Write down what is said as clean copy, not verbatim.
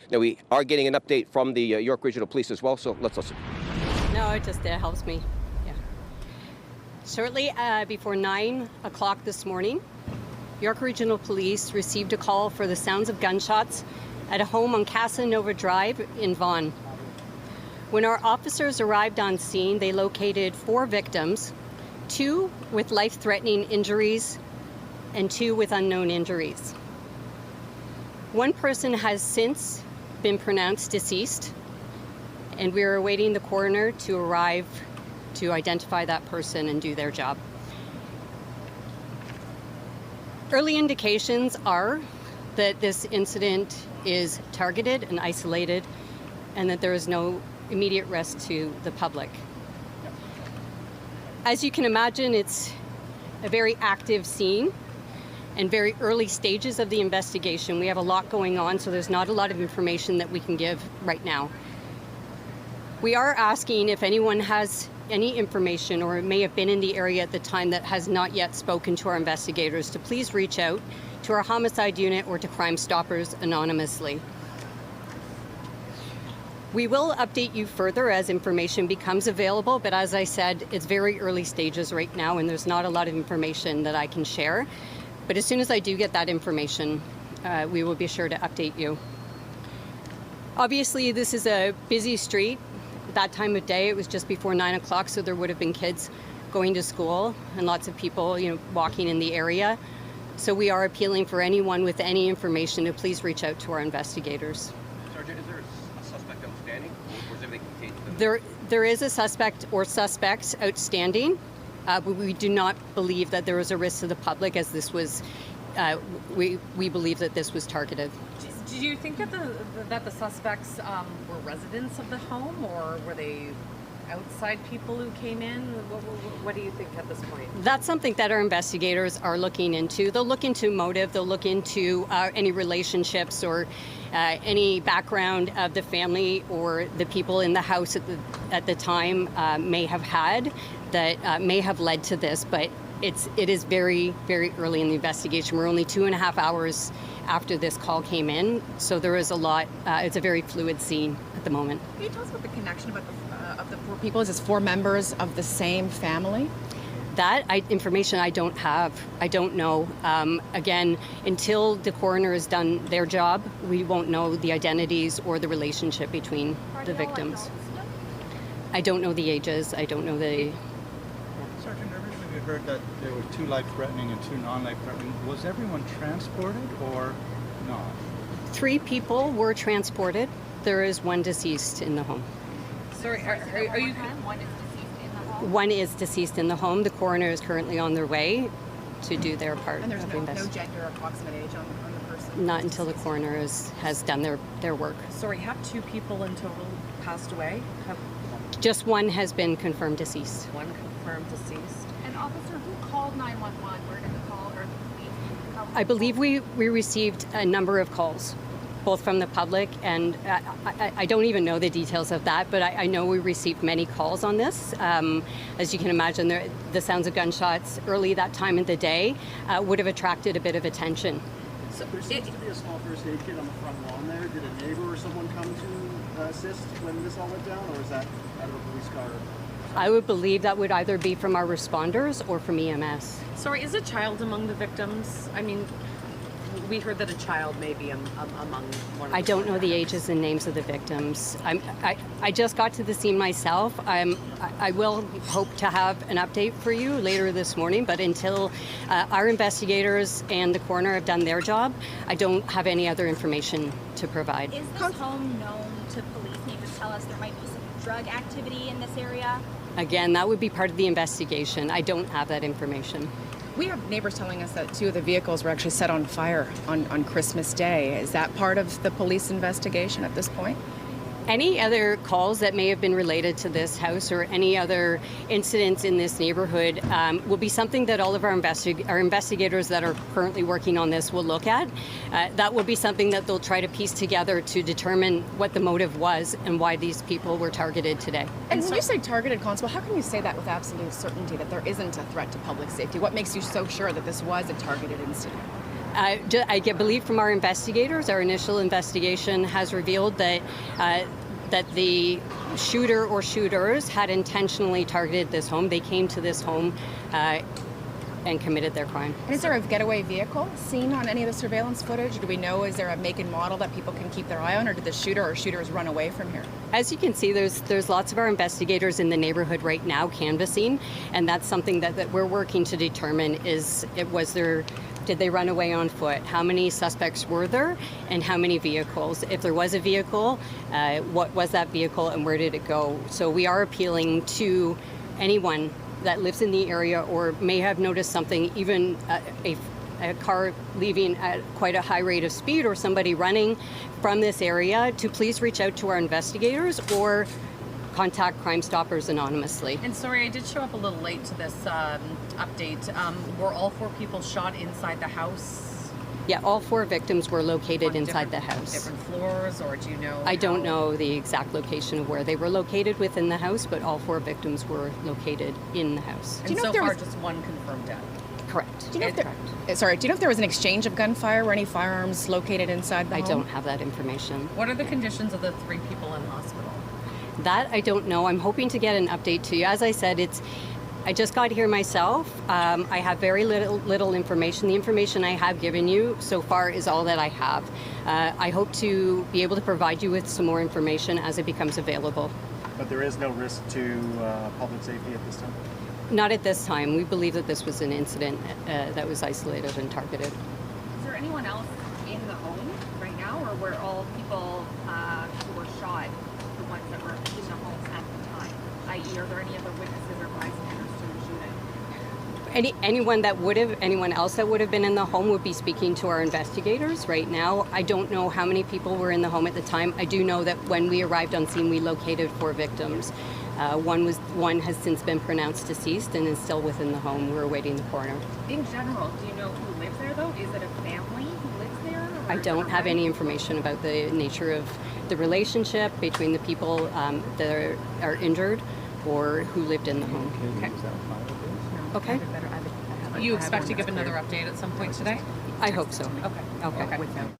Now, we are getting an update from the York Regional Police as well, so let's listen. No, it just helps me. Yeah. Shortly before 9 o'clock this morning, York Regional Police received a call for the sounds of gunshots at a home on Casanova Drive in Vaughan. When our officers arrived on scene, they located 4 victims, 2 with life-threatening injuries and 2 with unknown injuries. One person has since been pronounced deceased, and we are awaiting the coroner to arrive to identify that person and do their job. Early indications are that this incident is targeted and isolated, and that there is no immediate risk to the public. As you can imagine, it's a very active scene and very early stages of the investigation. We have a lot going on, so there's not a lot of information that we can give right now. We are asking if anyone has any information or may have been in the area at the time that has not yet spoken to our investigators to please reach out to our homicide unit or to Crime Stoppers anonymously. We will update you further as information becomes available, but as I said, it's very early stages right now and there's not a lot of information that I can share. But as soon as I do get that information, we will be sure to update you. Obviously, this is a busy street. At that time of day, it was just before 9 o'clock, so there would have been kids going to school and lots of people, walking in the area. So we are appealing for anyone with any information to please reach out to our investigators. Sergeant, is there a suspect outstanding, or is everything contained? There is a suspect or suspects outstanding. But we do not believe that there was a risk to the public, as this was, we believe that this was targeted. Do you think that the suspects were residents of the home, or were they outside people who came in? What do you think at this point? That's something that our investigators are looking into. They'll look into motive, they'll look into any relationships or any background of the family or the people in the house at the time may have had that may have led to this, but it is very, very early in the investigation. We're only 2.5 hours after this call came in, so there is a lot. It's a very fluid scene at the moment. Can you tell us about the connection of the 4 people? Is this 4 members of the same family? That information I don't have. I don't know. Again, until the coroner has done their job, we won't know the identities or the relationship between the victims. I don't know the ages. I don't know the... Sergeant, originally we heard that there were 2 life-threatening and 2 non-life-threatening. Was everyone transported or not? 3 people were transported. There is 1 deceased in the home. Sorry, are you... One is deceased in the home. The coroner is currently on their way to do their part. And there's of the no gender or approximate age on the person? Not until the coroner has done their work. Sorry, have 2 people in total passed away? Just 1 has been confirmed deceased. 1 confirmed deceased. And officer, who called 911? Where did the call or the police? I believe we received a number of calls, both from the public, and I don't even know the details of that, but I know we received many calls on this. As you can imagine, the sounds of gunshots early that time of the day would have attracted a bit of attention. So there seems to be a small first aid kit on the front lawn there. Did a neighbor or someone come to assist when this all went down, or is that out of a police car? I would believe that would either be from our responders or from EMS. Sorry, is a child among the victims? I mean, we heard that a child may be among one of the... I don't know the ages and names of the victims. I just got to the scene myself. I will hope to have an update for you later this morning, but until our investigators and the coroner have done their job, I don't have any other information to provide. Is this home known to police? Can you just tell us there might be some drug activity in this area? Again, that would be part of the investigation. I don't have that information. We have neighbors telling us that 2 of the vehicles were actually set on fire on Christmas Day. Is that part of the police investigation at this point? Any other calls that may have been related to this house or any other incidents in this neighborhood will be something that all of our investigators that are currently working on this will look at. That will be something that they'll try to piece together to determine what the motive was and why these people were targeted today. And when you say targeted, Constable, how can you say that with absolute certainty that there isn't a threat to public safety? What makes you so sure that this was a targeted incident? I believe from our investigators, our initial investigation has revealed that the shooter or shooters had intentionally targeted this home. They came to this home and committed their crime. And is there a getaway vehicle seen on any of the surveillance footage? Do we know, is there a make and model that people can keep their eye on, or did the shooter or shooters run away from here? As you can see, there's lots of our investigators in the neighborhood right now canvassing, and that's something that we're working to determine did they run away on foot? How many suspects were there, and how many vehicles? If there was a vehicle, what was that vehicle and where did it go? So we are appealing to anyone that lives in the area or may have noticed something, even a car leaving at quite a high rate of speed or somebody running from this area, to please reach out to our investigators or contact Crime Stoppers anonymously. And sorry, I did show up a little late to this update. Were all 4 people shot inside the house? Yeah, all 4 victims were located On inside the house. Different floors, or do you know? I don't know the exact location of where they were located within the house, but all 4 victims were located in the house. And so far, just one confirmed death. Correct. Do you know if there was an exchange of gunfire or any firearms located inside the home? I don't have that information. What are the conditions of the 3 people in hospital? That I don't know. I'm hoping to get an update to you. As I said, I just got here myself. I have very little information. The information I have given you so far is all that I have. I hope to be able to provide you with some more information as it becomes available. But there is no risk to public safety at this time? Not at this time. We believe that this was an incident that was isolated and targeted. Is there anyone else in the home right now, or were all people who were shot the ones that were in the homes at the time? I.e., are there any other witnesses or bystanders to the shooting? Anyone else that would have been in the home would be speaking to our investigators right now. I don't know how many people were in the home at the time. I do know that when we arrived on scene, we located 4 victims. One has since been pronounced deceased and is still within the home. We're awaiting the coroner. In general, do you know who lives there, though? Is it a family who lives there? Or I don't have any information about the nature of the relationship between the people that are injured or who lived in the home. Okay. You expect to give another update at some point today? I hope so. Okay. Okay.